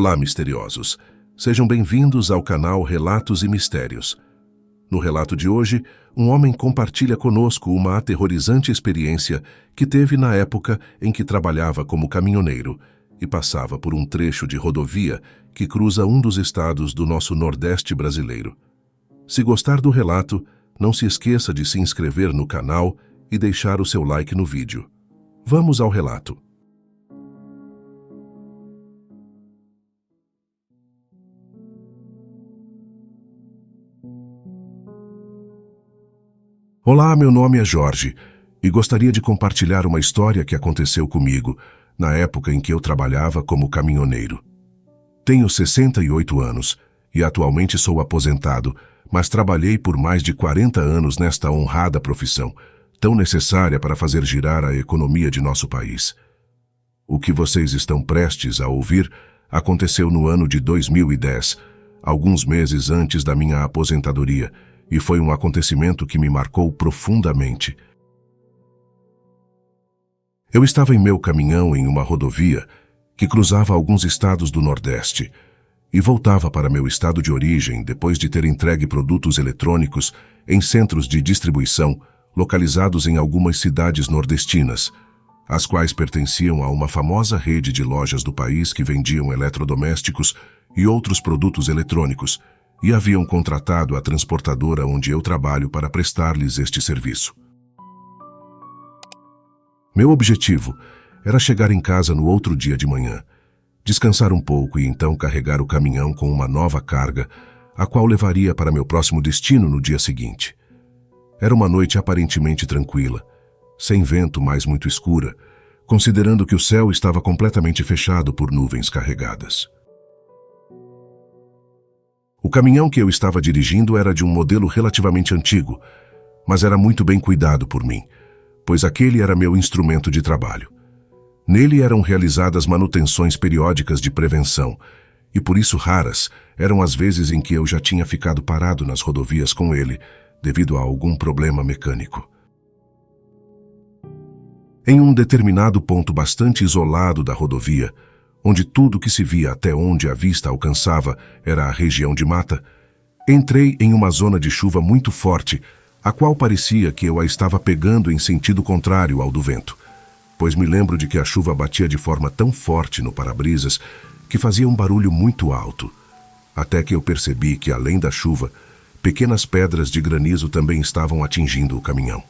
Olá, misteriosos! Sejam bem-vindos ao canal Relatos e Mistérios. No relato de hoje, um homem compartilha conosco uma aterrorizante experiência que teve na época em que trabalhava como caminhoneiro e passava por um trecho de rodovia que cruza um dos estados do nosso Nordeste brasileiro. Se gostar do relato, não se esqueça de se inscrever no canal e deixar o seu like no vídeo. Vamos ao relato. Olá, meu nome é Jorge e gostaria de compartilhar uma história que aconteceu comigo na época em que eu trabalhava como caminhoneiro. Tenho 68 anos e atualmente sou aposentado, mas trabalhei por mais de 40 anos nesta honrada profissão, tão necessária para fazer girar a economia de nosso país. O que vocês estão prestes a ouvir aconteceu no ano de 2010, alguns meses antes da minha aposentadoria, e foi um acontecimento que me marcou profundamente. Eu estava em meu caminhão em uma rodovia que cruzava alguns estados do Nordeste e voltava para meu estado de origem depois de ter entregue produtos eletrônicos em centros de distribuição localizados em algumas cidades nordestinas, as quais pertenciam a uma famosa rede de lojas do país que vendiam eletrodomésticos e outros produtos eletrônicos, e haviam contratado a transportadora onde eu trabalho para prestar-lhes este serviço. Meu objetivo era chegar em casa no outro dia de manhã, descansar um pouco e então carregar o caminhão com uma nova carga, a qual levaria para meu próximo destino no dia seguinte. Era uma noite aparentemente tranquila, sem vento, mas muito escura, considerando que o céu estava completamente fechado por nuvens carregadas. O caminhão que eu estava dirigindo era de um modelo relativamente antigo, mas era muito bem cuidado por mim, pois aquele era meu instrumento de trabalho. Nele eram realizadas manutenções periódicas de prevenção, e por isso raras eram as vezes em que eu já tinha ficado parado nas rodovias com ele, devido a algum problema mecânico. Em um determinado ponto bastante isolado da rodovia, onde tudo que se via até onde a vista alcançava era a região de mata, entrei em uma zona de chuva muito forte, a qual parecia que eu a estava pegando em sentido contrário ao do vento, pois me lembro de que a chuva batia de forma tão forte no para-brisas que fazia um barulho muito alto, até que eu percebi que, além da chuva, pequenas pedras de granizo também estavam atingindo o caminhão.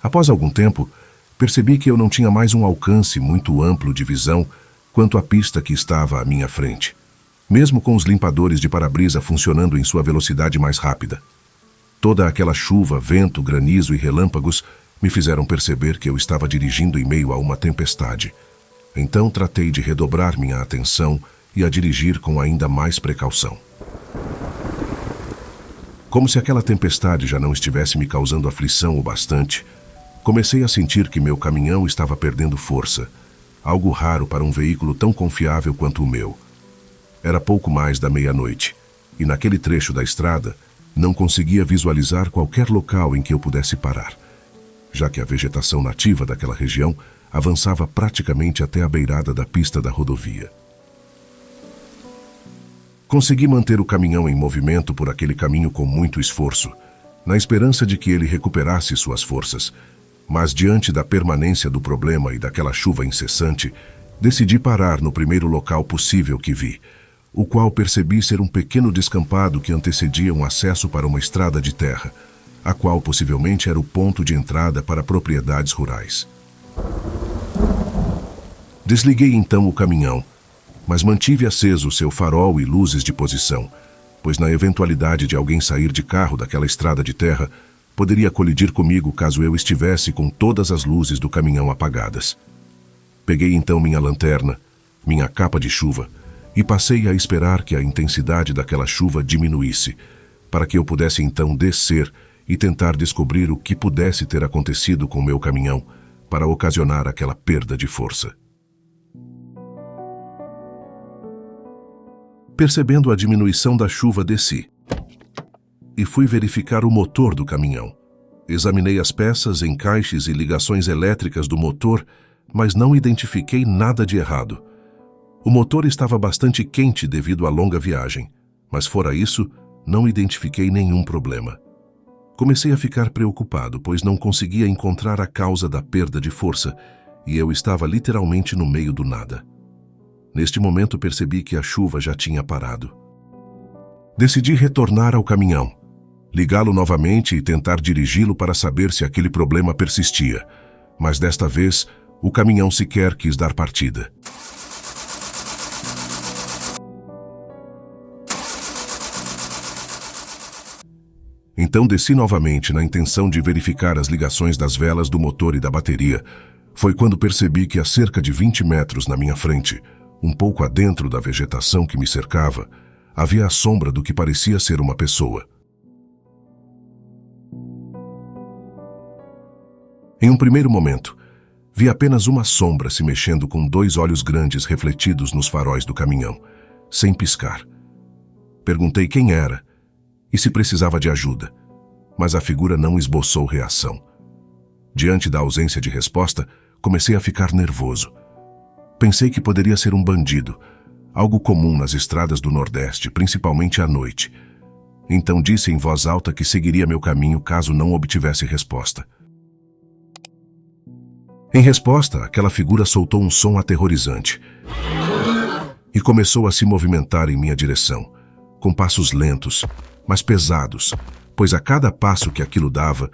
Após algum tempo, percebi que eu não tinha mais um alcance muito amplo de visão quanto à pista que estava à minha frente, mesmo com os limpadores de para-brisa funcionando em sua velocidade mais rápida. Toda aquela chuva, vento, granizo e relâmpagos me fizeram perceber que eu estava dirigindo em meio a uma tempestade. Então tratei de redobrar minha atenção e a dirigir com ainda mais precaução. Como se aquela tempestade já não estivesse me causando aflição o bastante, comecei a sentir que meu caminhão estava perdendo força, algo raro para um veículo tão confiável quanto o meu. Era pouco mais da meia-noite, e naquele trecho da estrada não conseguia visualizar qualquer local em que eu pudesse parar, já que a vegetação nativa daquela região avançava praticamente até a beirada da pista da rodovia. Consegui manter o caminhão em movimento por aquele caminho com muito esforço, na esperança de que ele recuperasse suas forças, mas diante da permanência do problema e daquela chuva incessante, decidi parar no primeiro local possível que vi, o qual percebi ser um pequeno descampado que antecedia um acesso para uma estrada de terra, a qual possivelmente era o ponto de entrada para propriedades rurais. Desliguei então o caminhão, mas mantive aceso seu farol e luzes de posição, pois na eventualidade de alguém sair de carro daquela estrada de terra, poderia colidir comigo caso eu estivesse com todas as luzes do caminhão apagadas. Peguei então minha lanterna, minha capa de chuva, e passei a esperar que a intensidade daquela chuva diminuísse, para que eu pudesse então descer e tentar descobrir o que pudesse ter acontecido com meu caminhão para ocasionar aquela perda de força. Percebendo a diminuição da chuva, desci e fui verificar o motor do caminhão. Examinei as peças, encaixes e ligações elétricas do motor, mas não identifiquei nada de errado, O motor estava bastante quente devido à longa viagem, mas fora isso, não identifiquei nenhum problema. Comecei a ficar preocupado, pois não conseguia encontrar a causa da perda de força e eu estava literalmente no meio do nada. Neste momento percebi que a chuva já tinha parado. Decidi retornar ao caminhão, ligá-lo novamente e tentar dirigi-lo para saber se aquele problema persistia, mas desta vez o caminhão sequer quis dar partida. Então desci novamente na intenção de verificar as ligações das velas do motor e da bateria. Foi quando percebi que a cerca de 20 metros na minha frente, um pouco adentro da vegetação que me cercava, havia a sombra do que parecia ser uma pessoa. Em um primeiro momento, vi apenas uma sombra se mexendo com 2 olhos grandes refletidos nos faróis do caminhão, sem piscar. Perguntei quem era e se precisava de ajuda, mas a figura não esboçou reação. Diante da ausência de resposta, comecei a ficar nervoso. Pensei que poderia ser um bandido, algo comum nas estradas do Nordeste, principalmente à noite. Então disse em voz alta que seguiria meu caminho caso não obtivesse resposta. Em resposta, aquela figura soltou um som aterrorizante e começou a se movimentar em minha direção, com passos lentos, mas pesados, pois a cada passo que aquilo dava,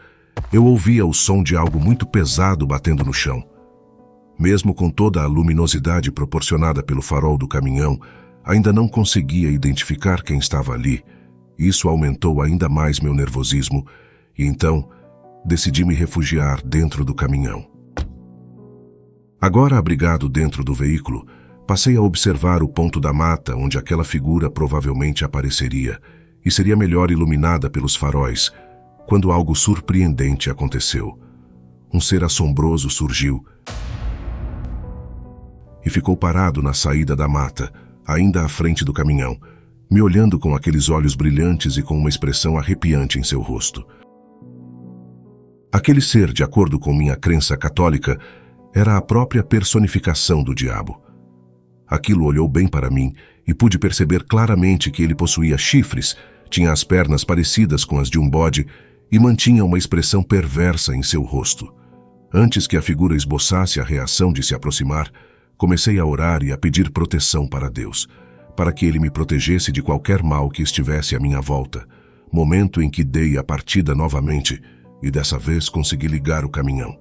eu ouvia o som de algo muito pesado batendo no chão. Mesmo com toda a luminosidade proporcionada pelo farol do caminhão, ainda não conseguia identificar quem estava ali. Isso aumentou ainda mais meu nervosismo e então decidi me refugiar dentro do caminhão. Agora abrigado dentro do veículo, passei a observar o ponto da mata onde aquela figura provavelmente apareceria e seria melhor iluminada pelos faróis, quando algo surpreendente aconteceu. Um ser assombroso surgiu e ficou parado na saída da mata, ainda à frente do caminhão, me olhando com aqueles olhos brilhantes e com uma expressão arrepiante em seu rosto. Aquele ser, de acordo com minha crença católica, era a própria personificação do diabo. Aquilo olhou bem para mim e pude perceber claramente que ele possuía chifres, tinha as pernas parecidas com as de um bode e mantinha uma expressão perversa em seu rosto. Antes que a figura esboçasse a reação de se aproximar, comecei a orar e a pedir proteção para Deus, para que Ele me protegesse de qualquer mal que estivesse à minha volta, momento em que dei a partida novamente e dessa vez consegui ligar o caminhão.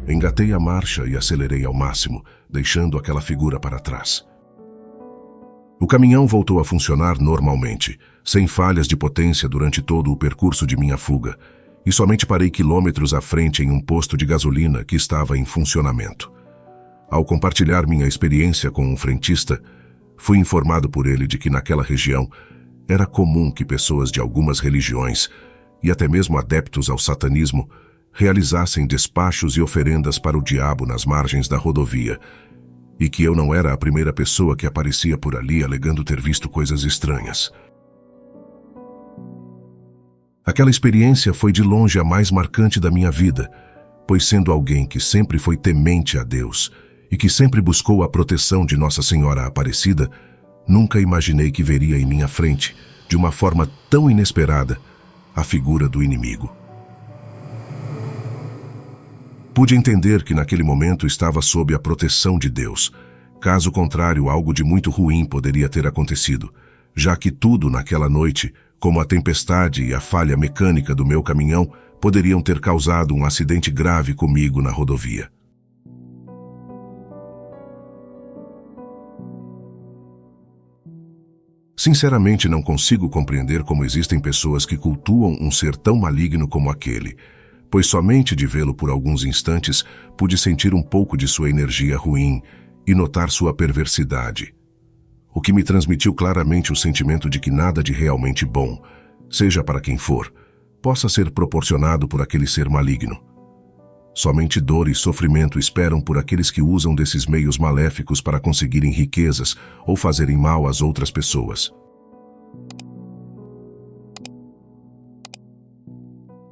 Engatei a marcha e acelerei ao máximo, deixando aquela figura para trás. O caminhão voltou a funcionar normalmente, sem falhas de potência durante todo o percurso de minha fuga, e somente parei quilômetros à frente em um posto de gasolina que estava em funcionamento. Ao compartilhar minha experiência com um frentista, fui informado por ele de que naquela região era comum que pessoas de algumas religiões, e até mesmo adeptos ao satanismo, realizassem despachos e oferendas para o diabo nas margens da rodovia, e que eu não era a primeira pessoa que aparecia por ali alegando ter visto coisas estranhas. Aquela experiência foi de longe a mais marcante da minha vida, pois sendo alguém que sempre foi temente a Deus e que sempre buscou a proteção de Nossa Senhora Aparecida, nunca imaginei que veria em minha frente, de uma forma tão inesperada, a figura do inimigo. Pude entender que naquele momento estava sob a proteção de Deus. Caso contrário, algo de muito ruim poderia ter acontecido, já que tudo naquela noite, como a tempestade e a falha mecânica do meu caminhão, poderiam ter causado um acidente grave comigo na rodovia. Sinceramente, não consigo compreender como existem pessoas que cultuam um ser tão maligno como aquele, pois somente de vê-lo por alguns instantes pude sentir um pouco de sua energia ruim e notar sua perversidade, o que me transmitiu claramente o sentimento de que nada de realmente bom, seja para quem for, possa ser proporcionado por aquele ser maligno. Somente dor e sofrimento esperam por aqueles que usam desses meios maléficos para conseguirem riquezas ou fazerem mal às outras pessoas.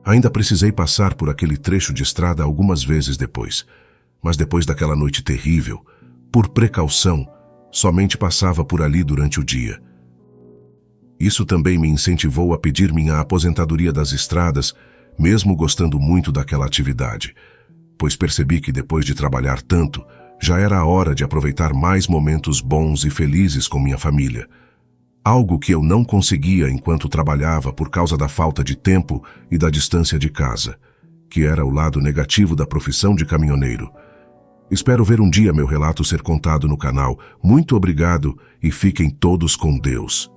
Ainda precisei passar por aquele trecho de estrada algumas vezes depois, mas depois daquela noite terrível, Por precaução, somente passava por ali durante o dia. Isso também me incentivou a pedir minha aposentadoria das estradas, mesmo gostando muito daquela atividade, pois percebi que depois de trabalhar tanto, já era a hora de aproveitar mais momentos bons e felizes com minha família. Algo que eu não conseguia enquanto trabalhava por causa da falta de tempo e da distância de casa, que era o lado negativo da profissão de caminhoneiro. Espero ver um dia meu relato ser contado no canal. Muito obrigado e fiquem todos com Deus.